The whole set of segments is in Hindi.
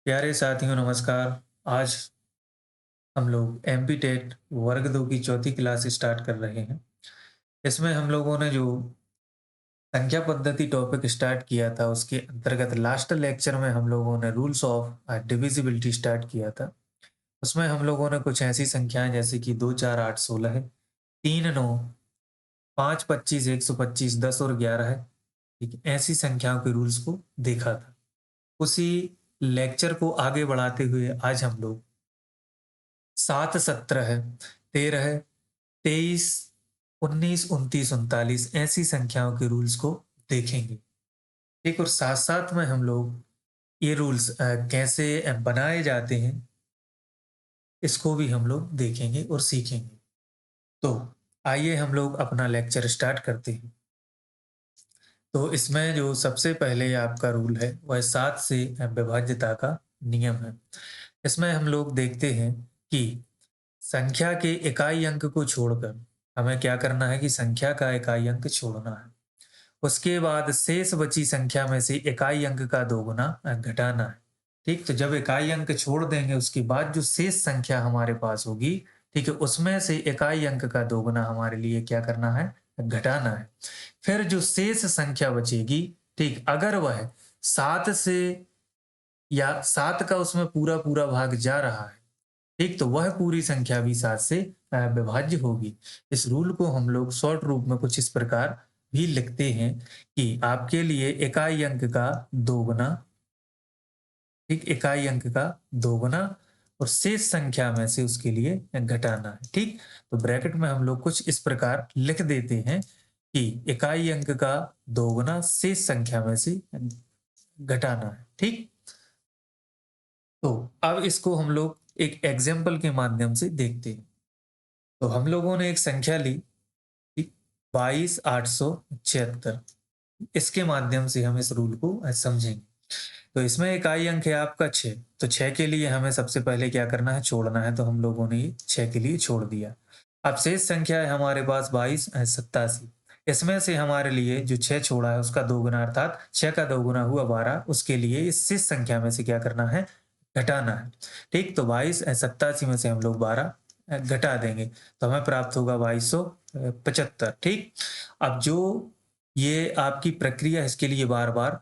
प्यारे साथियों नमस्कार। आज हम लोग एमपी टेट वर्ग 2 की चौथी क्लास स्टार्ट कर रहे हैं। इसमें हम लोगों ने जो संख्या पद्धति टॉपिक स्टार्ट किया था उसके अंतर्गत लास्ट लेक्चर में हम लोगों ने रूल्स ऑफ डिविजिबिलिटी स्टार्ट किया था। उसमें हम लोगों ने कुछ ऐसी संख्याएं जैसे कि 2 4 8 16 है, 3 9 5 25 125 10 और 11 है। ठीक है, ऐसी संख्याओं के रूल्स को देखा था। उसी लेक्चर को आगे बढ़ाते हुए आज हम लोग 7 17 है, 13 है, 23 19 29 39 ऐसी संख्याओं के रूल्स को देखेंगे। ठीक, और साथ साथ में हम लोग ये रूल्स कैसे बनाए जाते हैं इसको भी हम लोग देखेंगे और सीखेंगे। तो आइए हम लोग अपना लेक्चर स्टार्ट करते हैं। तो इसमें जो सबसे पहले आपका रूल है वह 7 से विभाज्यता का नियम है। इसमें हम लोग देखते हैं कि संख्या के इकाई अंक को छोड़कर हमें क्या करना है कि संख्या का इकाई अंक छोड़ना है। उसके बाद शेष बची संख्या में से इकाई अंक का दोगुना घटाना है। ठीक, तो जब इकाई अंक छोड़ देंगे उसके बाद जो शेष संख्या हमारे पास होगी, ठीक है, उसमें से इकाई अंक का दोगुना हमारे लिए क्या करना है, घटाना है। फिर जो शेष संख्या बचेगी, ठीक, अगर वह 7 से या 7 का उसमें पूरा पूरा भाग जा रहा है, ठीक, तो वह पूरी संख्या भी 7 से विभाज्य होगी। इस रूल को हम लोग शॉर्ट रूप में कुछ इस प्रकार भी लिखते हैं कि आपके लिए इकाई अंक का दोगुना, ठीक, इकाई अंक का दोगुना और शेष संख्या में से उसके लिए घटाना है। ठीक, तो ब्रैकेट में हम लोग कुछ इस प्रकार लिख देते हैं कि इकाई अंक का दोगुना शेष संख्या में से घटाना है। ठीक, तो अब इसको हम लोग एक एग्जाम्पल के माध्यम से देखते हैं। तो हम लोगों ने एक संख्या ली, 22,876। इसके माध्यम से हम इस रूल को समझेंगे। तो इसमें इकाई अंक है आपका 6, तो 6 के लिए हमें सबसे पहले क्या करना है, छोड़ना है। तो हम लोगों ने ये 6 के लिए छोड़ दिया। अब शेष संख्या है हमारे पास 22 87। इसमें से हमारे लिए जो 6 छोड़ा है उसका दोगुना, अर्थात 6 का दोगुना हुआ 12, उसके लिए इस शेष संख्या में से क्या करना है, घटाना है। ठीक, तो 22 87 में से हम लोग 12 घटा देंगे तो हमें प्राप्त होगा 2275। ठीक, अब जो ये आपकी प्रक्रिया है इसके लिए बार बार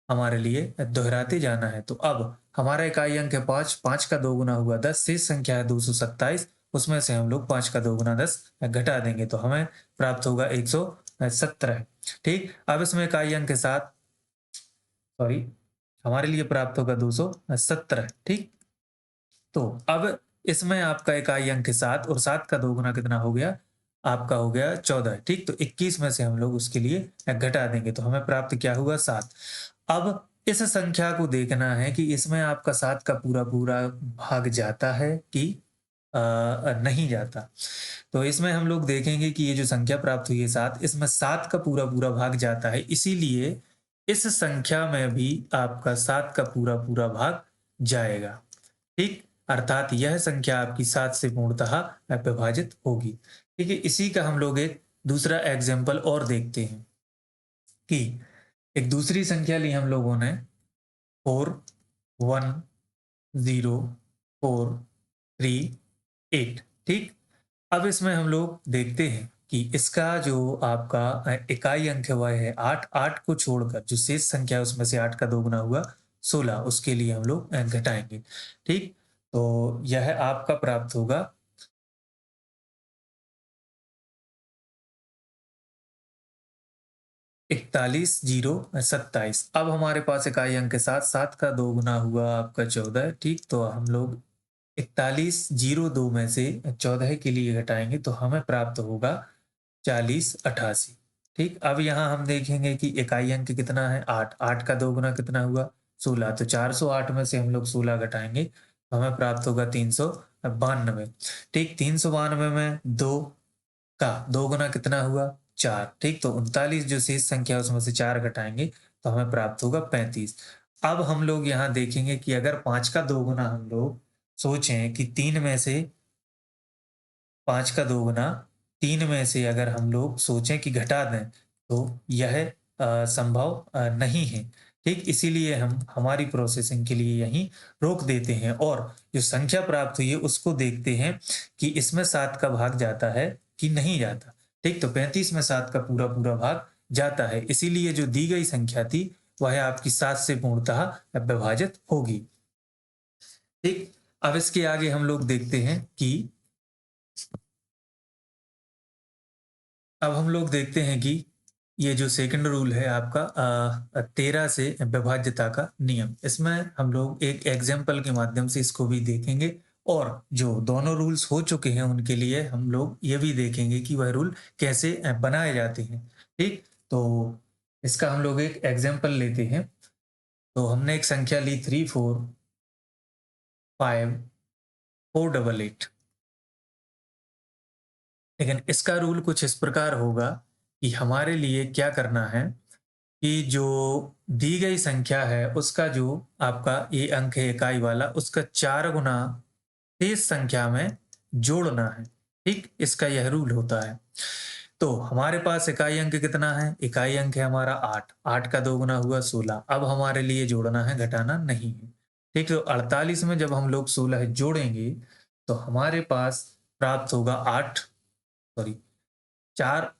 हमारे लिए दोहराते जाना है। तो अब हमारा इकाई अंक है 5, 5 का दोगुना हुआ 10, शेष संख्या है 227, उसमें से हम लोग 5 का दोगुना 10 घटा देंगे तो हमें प्राप्त होगा 117। ठीक, अब इसमें इकाई अंक के साथ, सॉरी, हमारे लिए प्राप्त होगा 217। ठीक, तो अब इसमें आपका इकाई अंक 7 और 7 का दोगुना कितना हो गया, आपका हो गया 14। ठीक, तो 21 में से हम लोग उसके लिए घटा देंगे तो हमें प्राप्त क्या हुआ, 7। अब इस संख्या को देखना है कि इसमें आपका 7 का पूरा पूरा भाग जाता है कि नहीं जाता। तो इसमें हम लोग देखेंगे कि ये जो संख्या प्राप्त हुई है 7, इसमें 7 का पूरा पूरा भाग जाता है, इसीलिए इस संख्या में भी आपका 7 का पूरा पूरा भाग जाएगा। ठीक, अर्थात यह संख्या आपकी 7 से पूर्णतः विभाजित होगी। ठीक है, इसी का हम लोग एक दूसरा एग्जाम्पल और देखते हैं कि एक दूसरी संख्या ली हम लोगों ने, 410438। ठीक, अब इसमें हम लोग देखते हैं कि इसका जो आपका इकाई अंक है वह है 8। 8 को छोड़कर जो शेष संख्या है उसमें से 8 का दोगुना हुआ 16, उसके लिए हम लोग घटाएंगे। ठीक, तो यह आपका प्राप्त होगा 41,027। अब हमारे पास इकाई अंक के साथ 7 का दोगुना हुआ आपका 14। ठीक, तो हम लोग 41,002 में से 14 के लिए घटाएंगे तो हमें प्राप्त होगा 4088। ठीक, अब यहाँ हम देखेंगे कि इकाई अंक कितना है, 8। 8 का दोगुना कितना हुआ, 16। तो 408 में से हम लोग 16 घटाएंगे तो हमें प्राप्त होगा 392। ठीक, 392 में 2 का दोगुना कितना हुआ, 4। ठीक, तो 39 जो शेष संख्या है उसमें से 4 घटाएंगे तो हमें प्राप्त होगा 35। अब हम लोग यहाँ देखेंगे कि अगर 5 का दोगुना हम लोग सोचें कि 3 में से, 5 का दोगुना 3 में से अगर हम लोग सोचें कि घटा दें तो यह संभव नहीं है। ठीक, इसीलिए हम हमारी प्रोसेसिंग के लिए यहीं रोक देते हैं और जो संख्या प्राप्त हुई है उसको देखते हैं कि इसमें 7 का भाग जाता है कि नहीं जाता। ठीक, तो 35 में 7 का पूरा-पूरा भाग जाता है। इसीलिए जो दी गई संख्या थी वह आपकी 7 से पूर्णतः विभाजित होगी। ठीक, अब इसके आगे हम लोग देखते हैं कि अब हम लोग देखते हैं कि ये जो सेकंड रूल है आपका 13 से विभाज्यता का नियम, इसमें हम लोग एक एग्जाम्पल के माध्यम से इसको भी देखेंगे और जो दोनों रूल्स हो चुके हैं उनके लिए हम लोग ये भी देखेंगे कि वह रूल कैसे बनाए जाते हैं। ठीक, तो इसका हम लोग एक एग्जाम्पल लेते हैं। तो हमने एक संख्या ली 3454888। लेकिन इसका रूल कुछ इस प्रकार होगा कि हमारे लिए क्या करना है कि जो दी गई संख्या है उसका जो आपका ये अंक है इकाई वाला उसका 4 गुना शेष संख्या में जोड़ना है। ठीक, इसका यह रूल होता है। तो हमारे पास इकाई अंक कितना है? इकाई अंक है हमारा 8। 8 का 2 गुना हुआ 16। अब हमारे लिए जोड़ना है, घटाना नहीं है। ठीक, तो 48 में जब हम लोग 16 जोड़ेंगे तो हमारे पास प्राप्त होगा 8, सॉरी 4,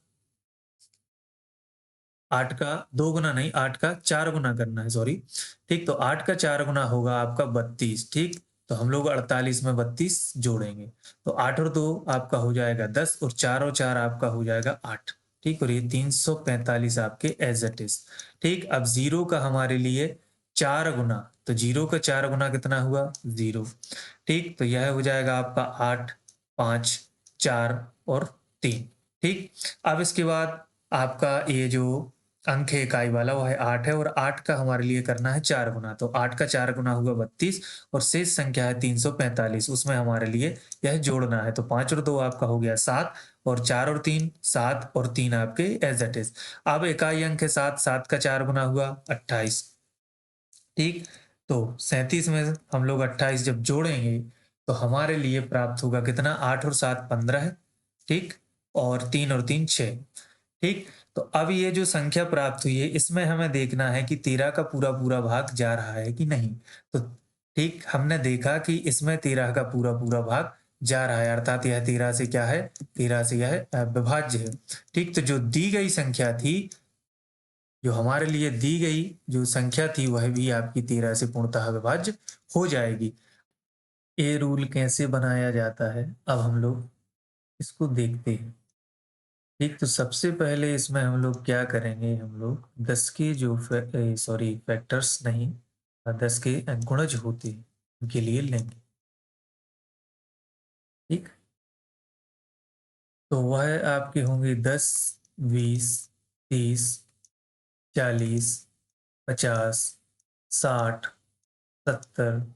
8 का 2 गुना नहीं, 8 का 4 गुना करना है, सॉरी। ठीक, तो 8 का 4 गुना होगा आपका 32। ठीक, तो हम लोग 48 में 32 जोड़ेंगे। तो 8 और 2 आपका हो जाएगा 10 और 4 और 4 आपका हो जाएगा 8। ठीक, और ये 345 आपके एज इट इज। ठीक, अब 0 का हमारे लिए 4 गुना, तो 0 का 4 गुना कितना हुआ? 0। ठीक, तो यह हो जाएगा आपका 8, 5, 4 और 3। ठीक, अब इसके बाद आपका ये जो अंक है इकाई वाला वो है 8 है और 8 का हमारे लिए करना है 4 गुना। तो 8 का 4 गुना हुआ 32 और शेष संख्या है 345, उसमें हमारे लिए यह जोड़ना है। तो 5 और 2 आपका हो गया 7 और 4 और 3 7 और 3 आपके एज इट इज। अब इकाई अंक है 7, 7 का 4 गुना हुआ 28। ठीक, तो 37 में हम लोग 28 जब जोड़ेंगे तो हमारे लिए प्राप्त होगा कितना? 8 और 7 15। ठीक, और 3 और 3 6। ठीक, तो अब ये जो संख्या प्राप्त हुई है इसमें हमें देखना है कि 13 का पूरा-पूरा भाग जा रहा है कि नहीं। तो ठीक, हमने देखा कि इसमें 13 का पूरा-पूरा भाग जा रहा है, अर्थात यह 13 से क्या है? 13 से यह विभाज्य है। ठीक, तो जो दी गई संख्या थी, जो हमारे लिए दी गई जो संख्या थी वह भी आपकी 13 से पूर्णतः विभाज्य हो जाएगी। ये रूल कैसे बनाया जाता है? अब हम लोग इसको देखते हैं। ठीक, तो सबसे पहले इसमें हम लोग क्या करेंगे, हम लोग 10 के जो सॉरी फैक्टर्स नहीं, 10 के गुणज होते हैं उनके लिए लेंगे। ठीक, तो वह आपके होंगे 10, 20, 30, 40, 50, 60, 70,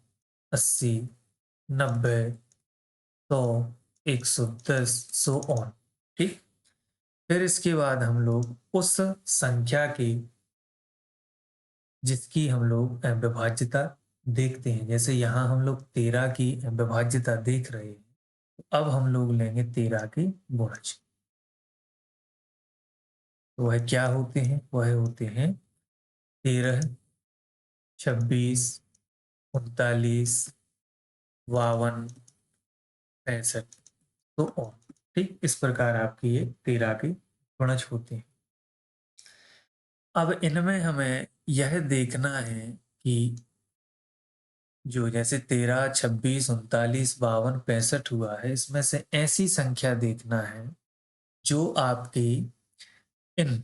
80, 90, 100, 110, सो ऑन। ठीक, फिर इसके बाद हम लोग उस संख्या के जिसकी हम लोग विभाज्यता देखते हैं। जैसे यहाँ हम लोग 13 की विभाज्यता देख रहे हैं, तो अब हम लोग लेंगे 13 के गुणज। तो वह क्या होते हैं? वह होते हैं 13, 26, 39, 52, 65, तो और ठीक इस प्रकार आपके ये 13 के गुणज होते हैं। अब इनमें हमें यह देखना है कि जो जैसे 13, 26, 39, 52, 65 हुआ है, इसमें से ऐसी संख्या देखना है जो आपकी इन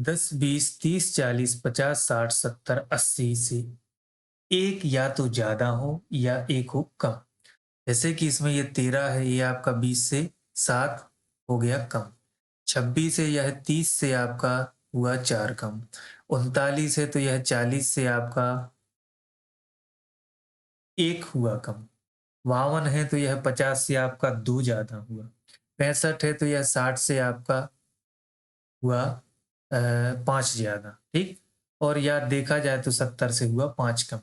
10, 20, 30, 40, 50, 60, 70, 80 से एक या तो ज्यादा हो या एक हो कम। जैसे कि इसमें ये 13 है, ये आपका 20 से 7 हो गया कम। 26 है, यह 30 से आपका हुआ 4 कम। 39 है तो यह 40 से आपका एक हुआ कम। 52 है तो यह 50 से आपका 2 ज्यादा हुआ। 65 है तो यह 60 से आपका हुआ 5 ज्यादा। ठीक, और या देखा जाए तो 70 से हुआ 5 कम।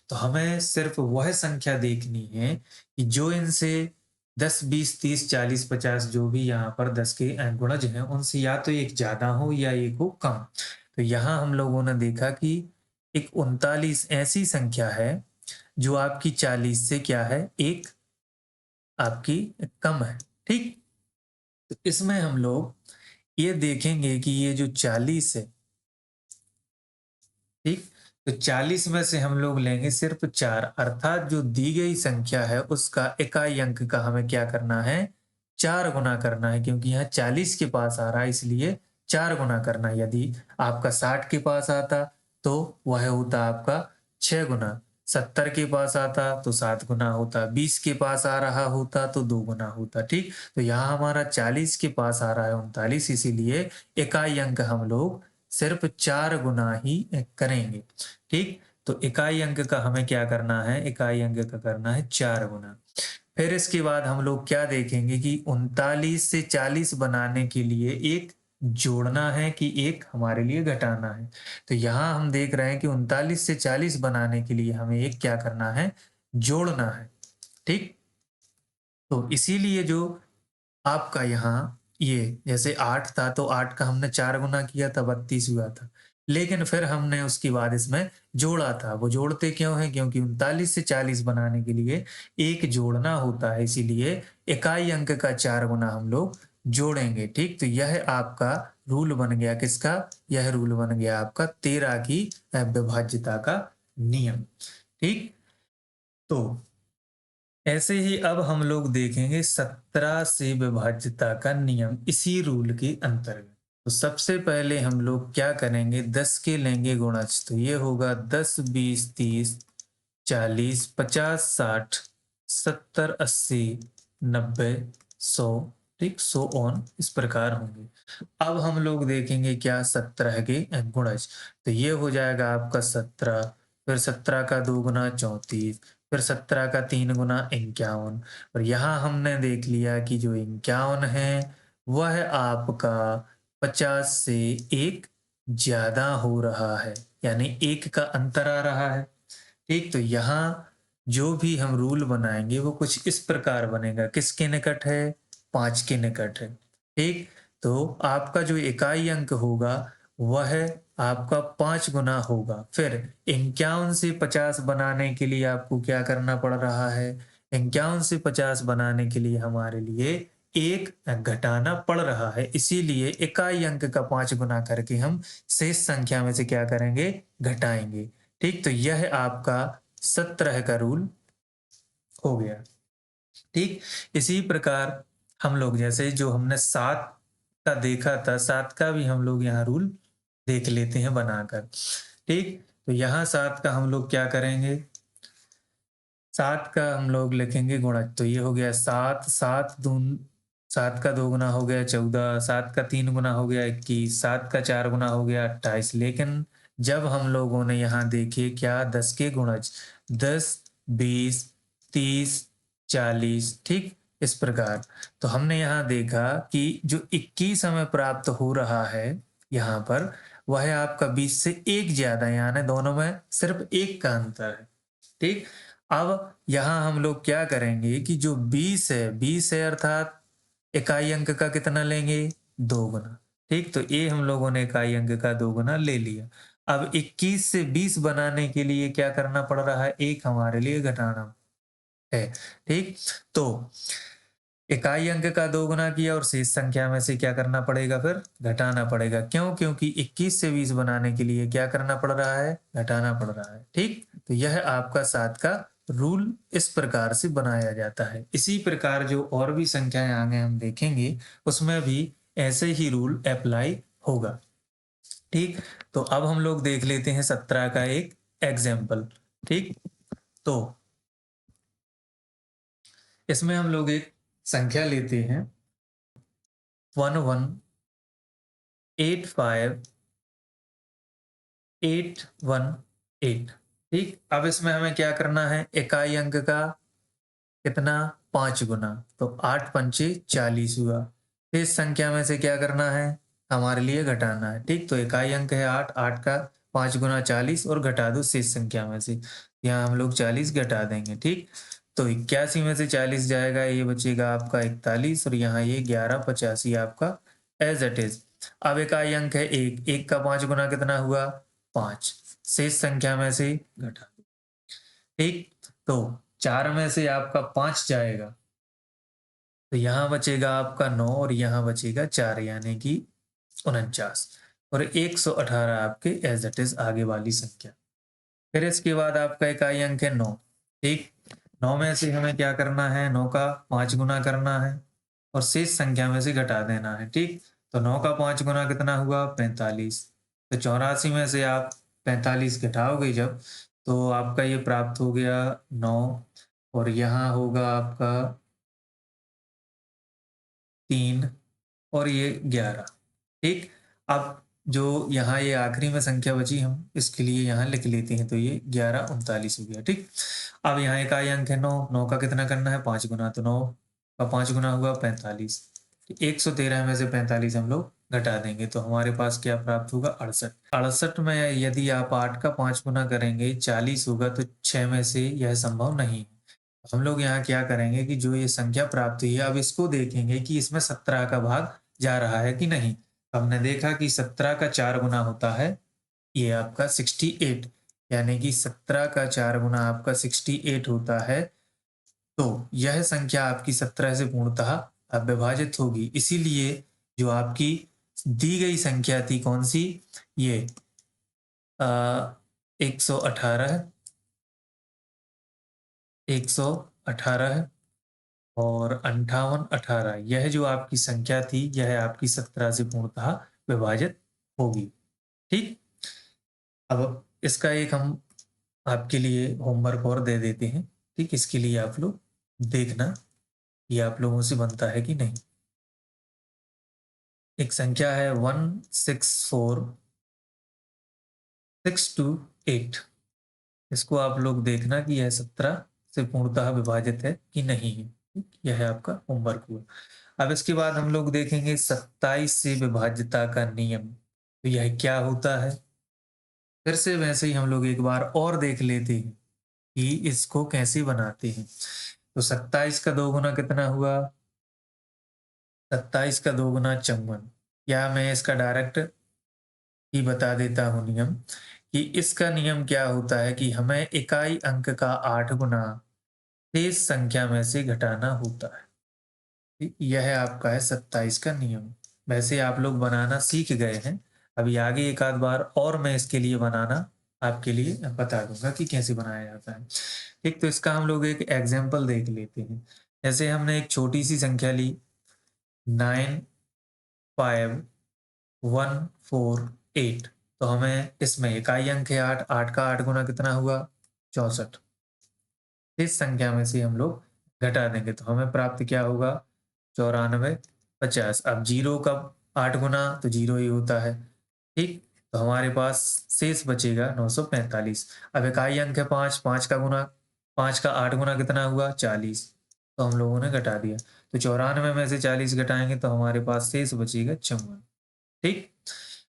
तो हमें सिर्फ वह संख्या देखनी है कि जो इनसे 10, 20, 30, 40, 50 जो भी यहाँ पर 10 के गुणज हैं उनसे या तो एक ज्यादा हो या एक हो कम। तो यहाँ हम लोगों ने देखा कि एक 39 ऐसी संख्या है जो आपकी 40 से क्या है, एक आपकी कम है, ठीक? तो इसमें हम लोग ये देखेंगे कि ये जो 40 है, ठीक? तो 40 में से हम लोग लेंगे सिर्फ 4, अर्थात जो दी गई संख्या है उसका इकाई अंक का हमें क्या करना है, 4 गुना करना है, क्योंकि यहाँ 40 के पास आ रहा है इसलिए 4 गुना करना है। यदि आपका 60 के पास आता तो वह होता आपका 6 गुना, 70 के पास आता तो 7 गुना होता, 20 के पास आ रहा होता तो 2 गुना होता, ठीक? तो यहाँ हमारा 40 के पास आ रहा है 39, इसीलिए इकाई अंक हम लोग सिर्फ 4 गुना ही करेंगे, ठीक? तो इकाई अंक का हमें क्या करना है, इकाई अंक का करना है 4 गुना। फिर इसके बाद हम लोग क्या देखेंगे कि 39 से 40 बनाने के लिए एक जोड़ना है कि एक हमारे लिए घटाना है। तो यहाँ हम देख रहे हैं कि 39 से 40 बनाने के लिए हमें एक क्या करना है, जोड़ना है, ठीक? तो इसीलिए जो आपका यहाँ ये जैसे 8 था तो 8 का हमने 4 गुना किया था, 32 हुआ था। लेकिन फिर हमने उसके बाद इसमें जोड़ा था। वो जोड़ते क्यों हैं? क्योंकि 39 से 40 बनाने के लिए एक जोड़ना होता है, इसीलिए इकाई अंक का 4 गुना हम लोग जोड़ेंगे, ठीक? तो यह आपका रूल बन गया किसका? यह रूल बन गया आपका 13 की विभाज्यता का नियम, ठीक? तो ऐसे ही अब हम लोग देखेंगे 17 से विभाज्यता का नियम इसी रूल के अंतर्गत। तो सबसे पहले हम लोग क्या करेंगे, 10 के लेंगे गुणज, तो ये होगा 10, 20, 30, 40, 50, 60, 70, 80, 90, 100, ठीक? 100 ऑन इस प्रकार होंगे। अब हम लोग देखेंगे क्या, 17 के गुणज, तो ये हो जाएगा आपका 17, फिर 17 का 2 गुना 34, फिर 17 का 3 गुना 51, और यहाँ हमने देख लिया कि जो 51 है वह आपका 50 से एक ज्यादा हो रहा है, यानी एक का अंतर आ रहा है, ठीक? तो यहाँ जो भी हम रूल बनाएंगे वो कुछ इस प्रकार बनेगा, किसके निकट है, 5 के निकट है, ठीक? तो आपका जो इकाई अंक होगा वह आपका 5 गुना होगा। फिर 51 से 50 बनाने के लिए आपको क्या करना पड़ रहा है, 51 से 50 बनाने के लिए हमारे लिए एक घटाना पड़ रहा है, इसीलिए इकाई अंक का 5 गुना करके हम शेष संख्या में से क्या करेंगे, घटाएंगे, ठीक? तो यह आपका 17 का रूल हो गया, ठीक? इसी प्रकार हम लोग जैसे जो हमने 7 का देखा था, 7 का भी हम लोग यहाँ रूल देख लेते हैं बनाकर, ठीक? तो यहाँ 7 का हम लोग क्या करेंगे, 7 का हम लोग लिखेंगे गुणज, तो ये हो गया 7, 7 दून 7 का 2 गुना हो गया 14, 7 का 3 गुना हो गया 21, 7 का 4 गुना हो गया 28। लेकिन जब हम लोगों ने यहाँ देखे क्या, 10 के गुणज, 10, 20, 30, 40, ठीक? इस प्रकार तो हमने यहाँ देखा कि जो 21 हमें प्राप्त हो रहा है यहाँ पर, वह आपका 20 से एक ज्यादा, यानी दोनों में सिर्फ एक का अंतर है, ठीक? अब यहाँ हम लोग क्या करेंगे कि जो 20 है अर्थात इकाई अंक का कितना लेंगे, 2 गुना, ठीक? तो ये हम लोगों ने इकाई अंक का 2 गुना ले लिया। अब 21 से 20 बनाने के लिए क्या करना पड़ रहा है, एक हमारे लिए घटाना है, ठीक? तो इकाई अंक का 2 गुना किया और शेष संख्या में से क्या करना पड़ेगा, फिर घटाना पड़ेगा। क्यों? क्योंकि 21 से 20 बनाने के लिए क्या करना पड़ रहा है, घटाना पड़ रहा है, ठीक? तो यह आपका 7 का रूल इस प्रकार से बनाया जाता है। इसी प्रकार जो और भी संख्याएं आगे हम देखेंगे उसमें भी ऐसे ही रूल अप्लाई होगा, ठीक? तो अब हम लोग देख लेते हैं 17 का एक एग्जाम्पल, ठीक? तो इसमें हम लोग एक संख्या लेते हैं 1185818, ठीक? अब इसमें हमें क्या करना है, इकाई अंक का कितना, 5 गुना, तो 8 पंचे 40 हुआ। इस संख्या में से क्या करना है, हमारे लिए घटाना है, ठीक? तो इकाई अंक है 8, 8 का 5 गुना 40 और घटा दो शेष संख्या में से, यहाँ हम लोग 40 घटा देंगे, ठीक? तो 81 में से 40 जाएगा, ये बचेगा आपका 41, और यहाँ ये 1185 आपका एज इट इज। अब इकाई अंक है 1, 1 का 5 गुना कितना हुआ, 5, शेष संख्या में से घटा दो। ठीक, तो 4 में से आपका 5 जाएगा, तो यहाँ बचेगा आपका 9 और यहाँ बचेगा 4, यानी कि 49, और 118 आपके एज इट इज आगे वाली संख्या। फिर इसके बाद आपका इकाई अंक है 9। ठीक, 9 में से हमें क्या करना है, 9 का 5 गुना करना है और शेष संख्या में से घटा देना है। ठीक, तो 9 का 5 गुना कितना हुआ, 45। तो 84 में से आप 45 घटाओगे जब, तो आपका ये प्राप्त हो गया 9, और यहाँ होगा आपका 3 और ये 11। ठीक, अब जो यहाँ ये आखिरी में संख्या बची, हम इसके लिए यहाँ लिख लेते हैं, तो ये 11 39 हो गया। ठीक, अब यहाँ इकाई अंक है 9, 9 का कितना करना है, 5 गुना, तो 9 का 5 गुना हुआ 45। 113 में से 45 हम लोग घटा देंगे, तो हमारे पास क्या प्राप्त होगा, 68। 68 में यदि आप 8 का 5 गुना करेंगे 40 होगा, तो 6 में से यह संभव नहीं है। हम लोग यहाँ क्या करेंगे कि जो ये संख्या प्राप्त हुई है, अब इसको देखेंगे कि इसमें 17 का भाग जा रहा है कि नहीं। हमने देखा कि 17 का 4 गुना होता है ये आपका 68, यानी कि 17 का 4 गुना आपका 68 होता है। तो यह संख्या आपकी 17 से पूर्णतः अविभाजित होगी। इसीलिए जो आपकी दी गई संख्या थी कौन सी, ये 118, 118 और 58, 18, यह जो आपकी संख्या थी यह आपकी 17 से पूर्णतः विभाजित होगी। ठीक, अब इसका एक हम आपके लिए होमवर्क और दे देते हैं। ठीक, इसके लिए आप लोग देखना ये आप लोगों से बनता है कि नहीं। एक संख्या है 164628, इसको आप लोग देखना कि यह 17 से पूर्णतः विभाजित है कि नहीं है। ठीक, यह है आपका होमवर्क हुआ। अब इसके बाद हम लोग देखेंगे 27 से विभाज्यता का नियम, तो यह क्या होता है। फिर से वैसे ही हम लोग एक बार और देख लेते हैं कि इसको कैसे बनाते हैं। तो 27 का 2 गुना कितना हुआ, 27 का 2 गुना 54, या मैं इसका डायरेक्ट ही बता देता हूँ नियम, कि इसका नियम क्या होता है कि हमें इकाई अंक का 8 गुना शेष संख्या में से घटाना होता है। ठीक, यह आपका है 27 का नियम। वैसे आप लोग बनाना सीख गए हैं, अभी आगे एक आध बार और मैं इसके लिए बनाना आपके लिए बता दूंगा कि कैसे बनाया जाता है। ठीक, तो इसका हम लोग एक एग्जाम्पल देख लेते हैं। जैसे हमने एक छोटी सी संख्या ली 95148, तो हमें इसमें इकाई अंक है 8, 8 का 8 गुना कितना हुआ, 64। इस संख्या में से हम लोग घटा देंगे तो हमें प्राप्त क्या होगा, 94 50। अब जीरो का 8 गुना तो जीरो ही होता है। ठीक, तो हमारे पास शेष बचेगा 945। अब इकाई अंक है 5, 5 का गुना, 5 का 8 गुना कितना हुआ, 40, तो हम लोगों ने घटा दिया। तो 94 में से 40 घटाएंगे तो हमारे पास शेष बचेगा 54। ठीक,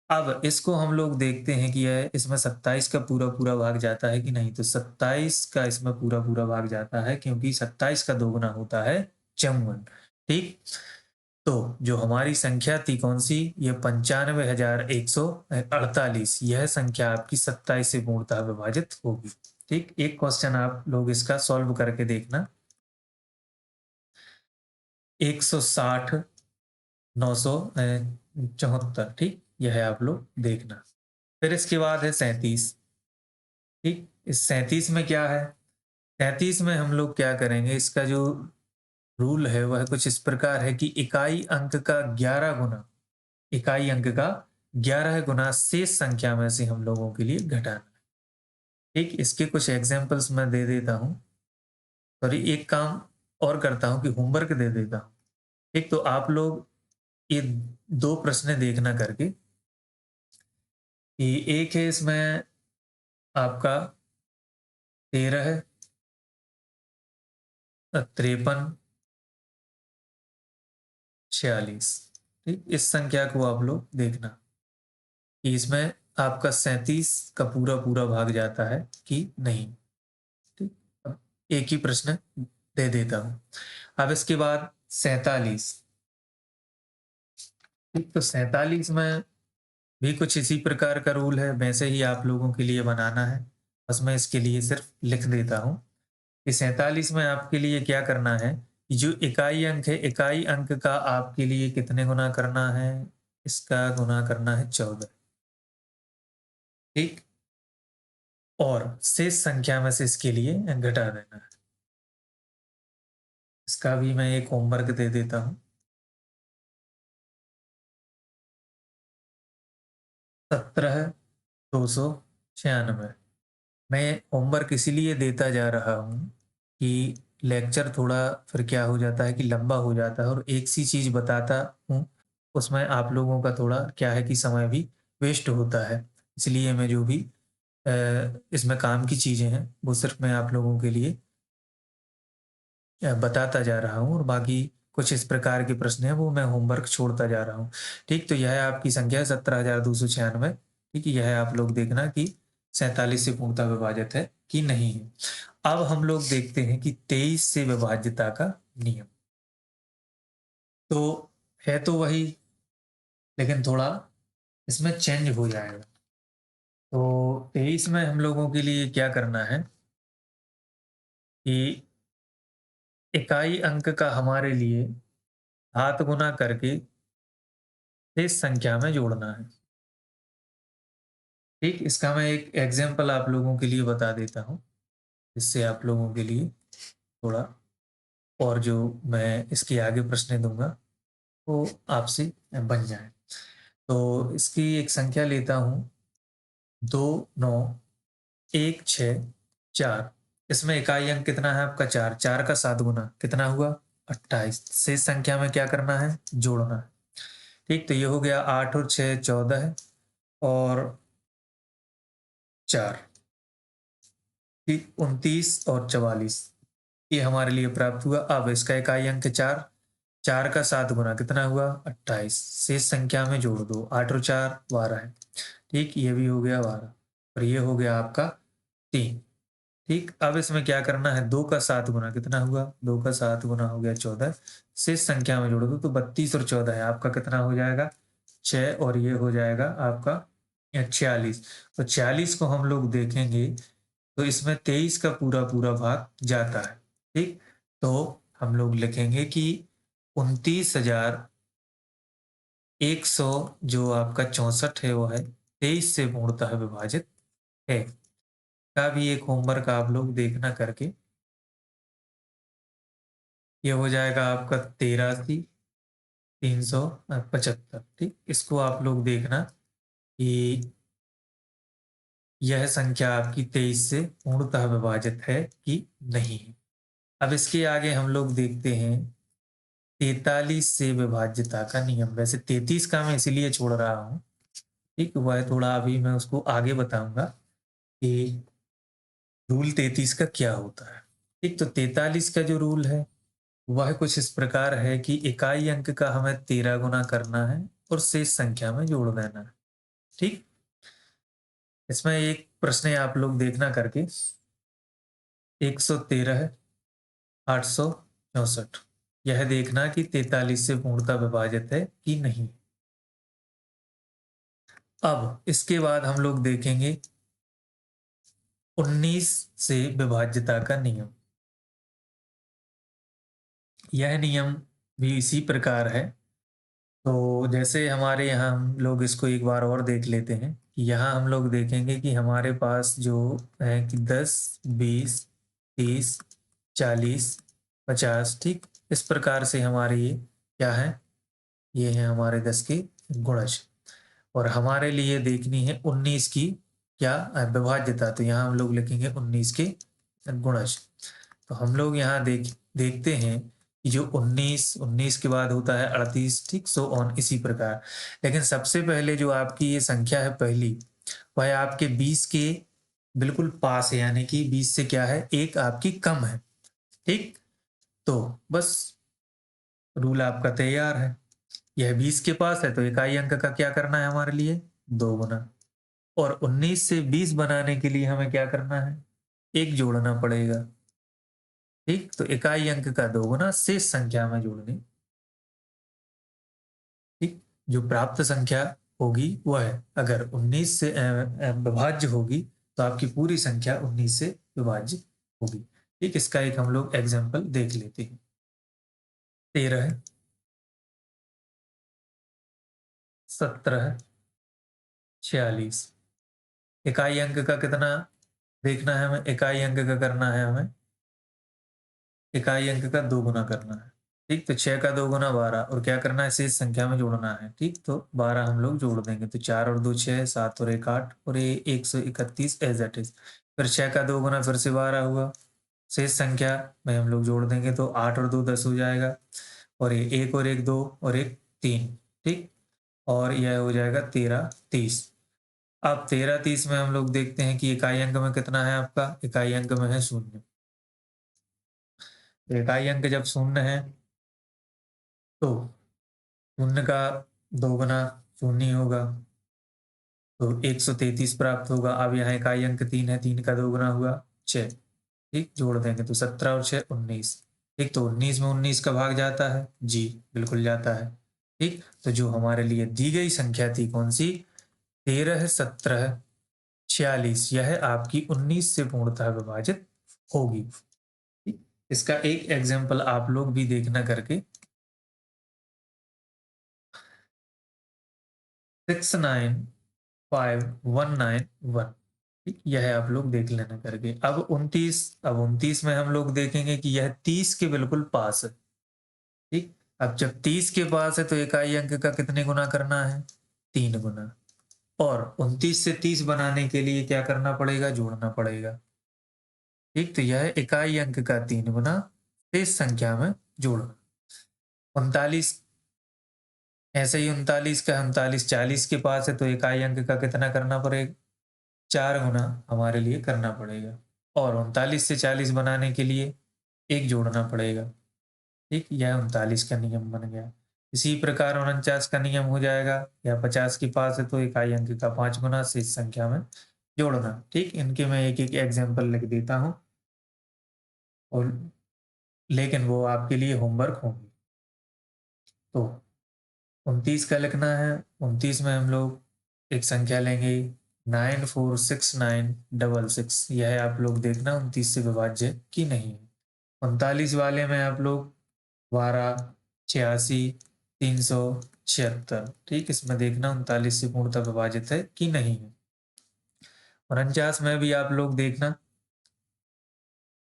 अब इसको हम लोग देखते हैं कि यह इसमें 27 का पूरा पूरा भाग जाता है कि नहीं। तो 27 का इसमें पूरा पूरा भाग जाता है, क्योंकि 27 का 2 गुना होता है 54। ठीक, तो जो हमारी संख्या थी कौन सी, ये 95,148, यह संख्या आपकी 27 से पूर्णतः विभाजित होगी। ठीक, एक क्वेश्चन आप लोग इसका सॉल्व करके देखना। 160 974, ठीक, यह है आप लोग देखना। फिर इसके बाद है 37। ठीक, इस 37 में क्या है, 37 में हम लोग क्या करेंगे, इसका जो रूल है वह कुछ इस प्रकार है कि इकाई अंक का 11 गुना, इकाई अंक का 11 गुना शेष संख्या में से हम लोगों के लिए घटाना है। ठीक, इसके कुछ एग्जांपल्स मैं दे देता हूँ, सॉरी एक काम और करता हूँ कि होमवर्क दे देता हूँ। ठीक, तो आप लोग ये दो प्रश्न देखना करके, कि एक है इसमें आपका 13 53 46। ठीक, इस संख्या को आप लोग देखना कि इसमें आपका 37 का पूरा पूरा भाग जाता है कि नहीं। ठीक, अब एक ही प्रश्न दे देता हूं। अब इसके बाद 47। ठीक, तो 47 में भी कुछ इसी प्रकार का रूल है, वैसे ही आप लोगों के लिए बनाना है। बस मैं इसके लिए सिर्फ लिख देता हूँ कि 47 में आपके लिए क्या करना है, कि जो इकाई अंक है, इकाई अंक का आपके लिए कितने गुना करना है? इसका गुना करना है 14, ठीक? और शेष संख्या में से इसके लिए घटा देना है। इसका भी मैं एक होमवर्क दे देता हूँ। 17,296। मैं होमवर्क इसीलिए देता जा रहा हूँ कि लेक्चर थोड़ा फिर क्या हो जाता है कि लंबा हो जाता है और एक सी चीज़ बताता हूँ, उसमें आप लोगों का थोड़ा क्या है कि समय भी वेस्ट होता है। इसलिए मैं जो भी इसमें काम की चीज़ें हैं, वो सिर्फ मैं आप लोगों के लिए बताता जा रहा हूँ और बाकी कुछ इस प्रकार के प्रश्न हैं वो मैं होमवर्क छोड़ता जा रहा हूँ। ठीक, तो यह आपकी संख्या है 17,296। ठीक है, यह आप लोग देखना कि 47 से पूर्णतः विभाजित है कि नहीं है। अब हम लोग देखते हैं कि 23 से विभाज्यता का नियम। तो है तो वही, लेकिन थोड़ा इसमें चेंज हो जाएगा। तो 23 में हम लोगों के लिए क्या करना है कि इकाई अंक का हमारे लिए घात गुना करके शेष संख्या में जोड़ना है। ठीक, इसका मैं एक एग्जाम्पल आप लोगों के लिए बता देता हूँ, जिससे आप लोगों के लिए थोड़ा और जो मैं इसके आगे प्रश्न दूंगा वो आपसे बन जाए। तो इसकी एक संख्या लेता हूँ, 2, 9, 1, 6, 4। इसमें इकाई अंक कितना है आपका? 4। 4 का 7 गुना कितना हुआ? 28। शेष संख्या में क्या करना है? जोड़ना है। ठीक, तो ये हो गया 8 और 6 14 है और 4 ठीक 29 और 44 ये हमारे लिए प्राप्त हुआ। अब इसका इकाई अंक 4। 4 का 7 गुना कितना हुआ? 28। शेष संख्या में जोड़ दो, 8 और 4 12 है। ठीक, ये भी हो गया 12 और ये हो गया आपका 3। ठीक, अब इसमें क्या करना है? 2 का 7 गुना कितना हुआ? 2 का 7 गुना हो गया 14। शेष संख्या में जोड़ दो तो 32 और 14 है, आपका कितना हो जाएगा? 6 और ये हो जाएगा आपका 46। तो 46 को हम लोग देखेंगे तो इसमें 23 का पूरा पूरा भाग जाता है। ठीक, तो हम लोग लिखेंगे कि 29,100 जो आपका 64 है वो है 23 से पूर्णतः विभाजित है। का भी एक होमवर्क आप लोग देखना करके, ये हो जाएगा आपका 83,375। ठीक, इसको आप लोग देखना कि यह संख्या आपकी 23 से पूर्णतः विभाजित है कि नहीं है। अब इसके आगे हम लोग देखते हैं 43 से विभाज्यता का नियम। वैसे 33 का मैं इसीलिए छोड़ रहा हूँ, ठीक, वह थोड़ा अभी मैं उसको आगे बताऊंगा कि रूल 33 का क्या होता है। ठीक, तो 43 का जो रूल है वह कुछ इस प्रकार है कि इकाई अंक का हमें 13 गुना करना है और शेष संख्या में जोड़ देना है। ठीक, इसमें एक प्रश्न है आप लोग देखना करके, 113 864। यह देखना कि 43 से पूर्णतः विभाजित है कि नहीं। अब इसके बाद हम लोग देखेंगे 19 से विभाज्यता का नियम। यह नियम भी इसी प्रकार है। तो जैसे हमारे यहाँ हम लोग इसको एक बार और देख लेते हैं कि यहाँ हम लोग देखेंगे कि हमारे पास जो है कि 10, 20, 30, 40, 50। ठीक, इस प्रकार से हमारे ये क्या है? ये है हमारे 10 के गुणज और हमारे लिए देखनी है 19 की क्या विभाज्यता। तो यहाँ हम लोग लिखेंगे 19 के गुणज। तो हम लोग यहाँ देखते हैं कि जो 19 के बाद होता है 38। ठीक, सो ऑन इसी प्रकार। लेकिन सबसे पहले जो आपकी ये संख्या है पहली, वह आपके 20 के बिल्कुल पास है, यानी कि 20 से क्या है? एक आपकी कम है। ठीक, तो बस रूल आपका तैयार है। यह 20 के पास है तो इकाई अंक का क्या करना है हमारे लिए? 2 गुना। और 19 से 20 बनाने के लिए हमें क्या करना है? 1 जोड़ना पड़ेगा। ठीक, तो इकाई अंक का 2 गुना शेष संख्या में जोड़नी। ठीक, जो प्राप्त संख्या होगी वह अगर 19 से विभाज्य होगी तो आपकी पूरी संख्या 19 से विभाज्य होगी। ठीक, इसका एक हम लोग एग्जाम्पल देख लेते हैं। 13, 17, 46। इकाई अंक का कितना देखना है हमें? इकाई अंक का करना है हमें, इकाई अंक का 2 गुना करना है। ठीक, तो 6 का 2 गुना 12 और क्या करना है? शेष संख्या में जोड़ना है। ठीक, तो 12 हम लोग जोड़ देंगे तो 4 और 2 6, 7 और 1 8 और ये 131 एज इट इज। फिर 6 का 2 गुना फिर से 12 हुआ। शेष संख्या में हम लोग जोड़ देंगे तो 8 और 2 10 हो जाएगा और ये 1 और 1 2 और 1 3। ठीक, और यह हो जाएगा 13 30। अब 13 30 में हम लोग देखते हैं कि इकाई अंक में कितना है आपका? इकाई अंक में है 0। तो इकाई अंक जब 0 है तो 0 का 2 गुना 0 ही होगा तो 133 प्राप्त होगा। अब यहाँ इकाई अंक 3 है, 3 का 2 गुना हुआ 6। ठीक, जोड़ देंगे तो 17 और 6 19। ठीक, तो 19 में 19 का भाग जाता है? जी बिल्कुल जाता है। ठीक, तो जो हमारे लिए दी गई संख्या थी कौन सी? 13 17 46, यह आपकी 19 से पूर्णतः विभाजित होगी। ठीक, इसका एक एग्जाम्पल आप लोग भी देखना करके। 695191। ठीक, यह आप लोग देख लेना करके। अब 29 में हम लोग देखेंगे कि यह 30 के बिल्कुल पास है। ठीक, अब जब 30 के पास है तो इकाई अंक का कितने गुना करना है? 3 गुना। और 29 से 30 बनाने के लिए क्या करना पड़ेगा? जोड़ना पड़ेगा। ठीक, तो यह इकाई अंक का 3 गुना शेष संख्या में जोड़ना। 39, ऐसे ही 39 का 39 40 के पास है तो इकाई अंक का कितना करना पड़ेगा? 4 गुना हमारे लिए करना पड़ेगा। और 39 से 40 बनाने के लिए 1 जोड़ना पड़ेगा। ठीक, यह 39 का नियम बन गया। इसी प्रकार 49 का नियम हो जाएगा, या 50 के पास है तो इकाई अंक का 5 गुना शेष संख्या में जोड़ना। ठीक, इनके मैं एक एक एग्जाम्पल लिख देता हूँ और लेकिन वो आपके लिए होमवर्क होंगे। तो 29 का लिखना है। 29 में हम लोग एक संख्या लेंगे 946966। यह आप लोग देखना 29 से विभाज्य कि नहीं है। 39 वाले में आप लोग 12 86 376। ठीक, इसमें देखना 39 से पूर्णतः विभाजित है कि नहीं है। 49 में भी आप लोग देखना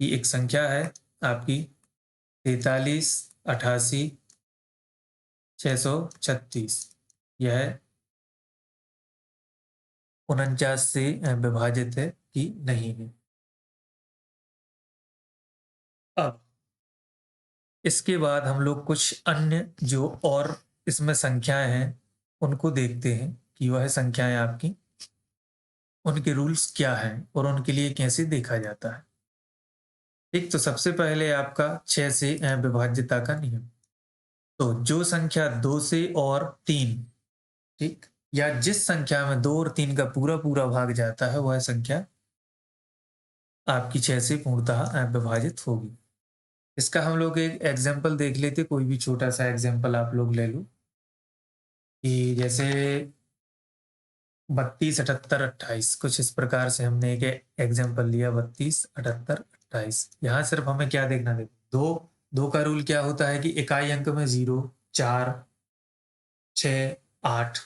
कि एक संख्या है आपकी 43 88 636। यह 49 से विभाजित है कि नहीं है। अब इसके बाद हम लोग कुछ अन्य जो और इसमें संख्याएं हैं उनको देखते हैं कि वह संख्याएं आपकी, उनके रूल्स क्या हैं और उनके लिए कैसे देखा जाता है। ठीक, तो सबसे पहले आपका 6 से विभाज्यता का नियम। तो जो संख्या 2 से और 3, ठीक, या जिस संख्या में 2 और 3 का पूरा पूरा भाग जाता है वह संख्या आपकी 6 से पूर्णतः विभाजित होगी। इसका हम लोग एक एग्जाम्पल देख लेते, कोई भी छोटा सा एग्जाम्पल आप लोग ले लो कि जैसे 32 78 28। कुछ इस प्रकार से हमने एक एग्जाम्पल लिया 32 78 28। यहाँ सिर्फ हमें क्या देखना है? दो दो का रूल क्या होता है कि इकाई अंक में 0 4 6 8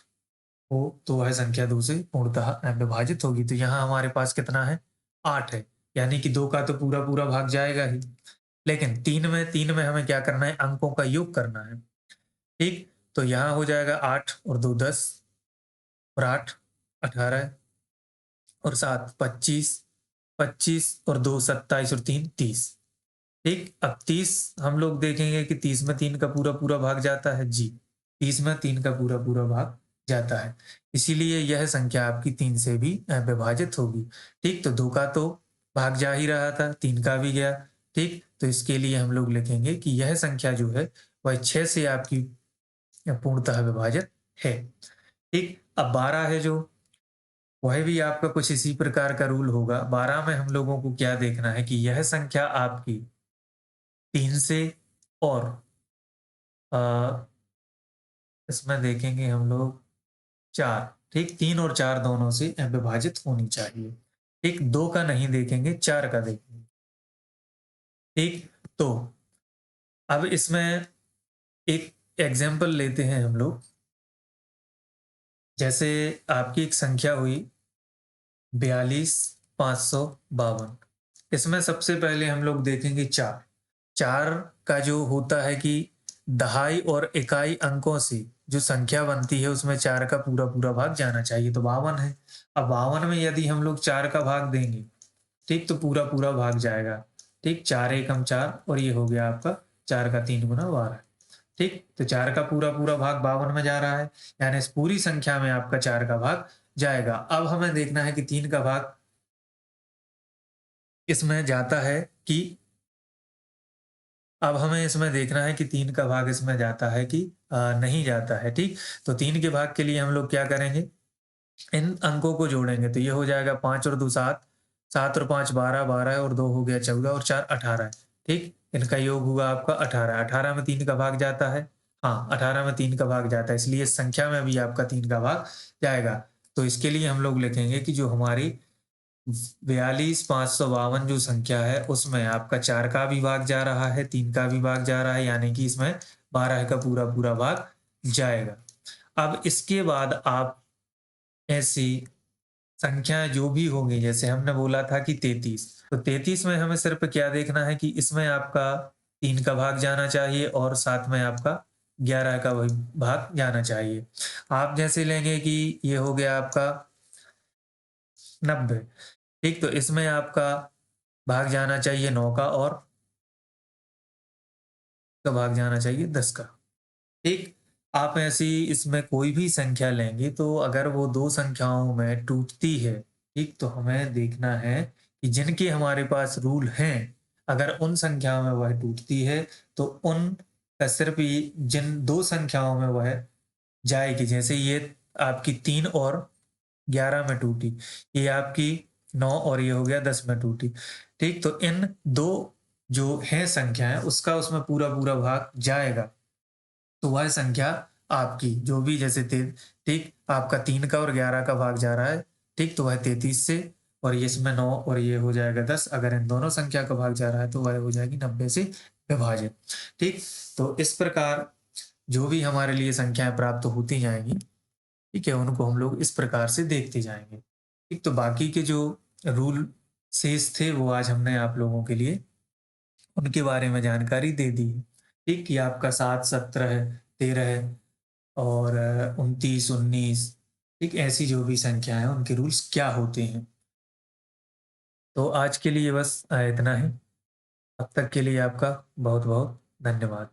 हो तो वह संख्या 2 से पूर्णतः विभाजित होगी। तो यहाँ हमारे पास कितना है? 8 है, यानी कि 2 का तो पूरा पूरा भाग जाएगा ही। लेकिन 3 में हमें क्या करना है? अंकों का योग करना है। ठीक, तो यहाँ हो जाएगा 8 और 2 10 और 8 18 और 7 25, 25 और 2 27 और 3 30। ठीक, अब 30 हम लोग देखेंगे कि 30 में 3 का पूरा पूरा भाग जाता है। जी, 30 में 3 का पूरा पूरा भाग जाता है, इसीलिए यह संख्या आपकी 3 से भी विभाजित होगी। ठीक, तो 2 का तो भाग जा ही रहा था, 3 का भी गया। ठीक, तो इसके लिए हम लोग लिखेंगे कि यह संख्या जो है वह 6 से आपकी पूर्णतः विभाजित है। ठीक, अब 12 है जो, वह भी आपका कुछ इसी प्रकार का रूल होगा। 12 में हम लोगों को क्या देखना है कि यह संख्या आपकी 3 से और इसमें देखेंगे हम लोग 4, ठीक? 3 और 4 दोनों से विभाजित होनी चाहिए। ठीक? 2 का नहीं देखेंगे, 4 का देखेंगे। ठीक? तो अब इसमें एक एग्जाम्पल लेते हैं हम लोग। जैसे आपकी एक संख्या हुई 42,552। इसमें सबसे पहले हम लोग देखेंगे 4। 4 का जो होता है कि दहाई और इकाई अंकों से जो संख्या बनती है उसमें 4 का पूरा-पूरा भाग जाना चाहिए, तो 52 है। अब 52 में यदि हम लोग 4 का भाग देंगे, ठीक? तो पूरा-पूरा भाग जाएगा, ठीक? 4 एकम 4 और ये हो गया आपका 4 का 3 गुना 12, ठीक? तो 4 का पूरा-पूरा भाग 52 में जा रहा है, यानी इस पूरी संख्या में आपका 4 का भाग जाएगा। अब हमें देखना है कि 3 का भाग इसमें जाता है कि अब हमें इसमें देखना है कि 3 का भाग इसमें जाता है कि नहीं जाता है, ठीक? तो 3 के भाग के लिए हम लोग क्या करेंगे, इन अंकों को जोड़ेंगे, तो ये हो जाएगा 5 और 2 7, 7 और 5 12, 12 और 2 हो गया 14 और 4 18, ठीक? इनका योग हुआ आपका 18, 18 में 3 का भाग जाता है, हाँ, 18 में 3 का भाग जाता है, इसलिए इस संख्या में भी आपका 3 का भाग जाएगा। तो इसके लिए हम लोग लिखेंगे कि जो हमारी 42,552 जो संख्या है उसमें आपका 4 का भी भाग जा रहा है, 3 का भी भाग जा रहा है, यानी कि इसमें 12 का पूरा-पूरा भाग जाएगा। अब इसके बाद आप ऐसी संख्याएँ जो भी होंगी, जैसे हमने बोला था कि 33, तो 33 में हमें सिर्फ़ क्या देखना है कि इसमें आपका 3 का भाग जाना चाहिए और साथ में आपका 11 का वही भाग जाना चाहिए। आप जैसे लेंगे कि ये हो गया आपका 90, ठीक? तो इसमें आपका भाग जाना चाहिए 9 का और का भाग जाना चाहिए 10 का। ठीक? आप ऐसी इसमें कोई भी संख्या लेंगे तो अगर वो 2 संख्याओं में टूटती है, ठीक? तो हमें देखना है कि जिनके हमारे पास रूल हैं, अगर उन संख्याओं में वह टूटती है तो उन का सिर्फ़ ये जिन 2 संख्याओं में वह जाएगी। जैसे ये आपकी 3 और 11 में टूटी, ये आपकी 9 और ये हो गया 10 में टूटी। ठीक? तो इन 2 जो हैं संख्याएँ उसका उसमें पूरा-पूरा भाग जाएगा। तो वह संख्या आपकी जो भी जैसे ठीक? आपका 3 का और 11 का भाग जा रहा है, ठीक? तो वह 33 से और ये इसमें 9 और ये हो जाएगा 10, अगर इन दोनों संख्या का भाग जा रहा है तो वह हो जाएगी 90 से विभाजित। ठीक? तो इस प्रकार जो भी हमारे लिए संख्याएँ प्राप्त होती जाएँगी, ठीक है? उनको हम लोग इस प्रकार से देखते जाएँगे। ठीक? तो बाकी के जो रूल शेष थे वो आज हमने आप लोगों के लिए उनके बारे में जानकारी दे दी है। ठीक? कि आपका 7, 17, 13 और 29, 19, ठीक? ऐसी जो भी संख्या है उनके रूल्स क्या होते हैं। तो आज के लिए बस इतना ही। तब तक के लिए आपका बहुत-बहुत धन्यवाद।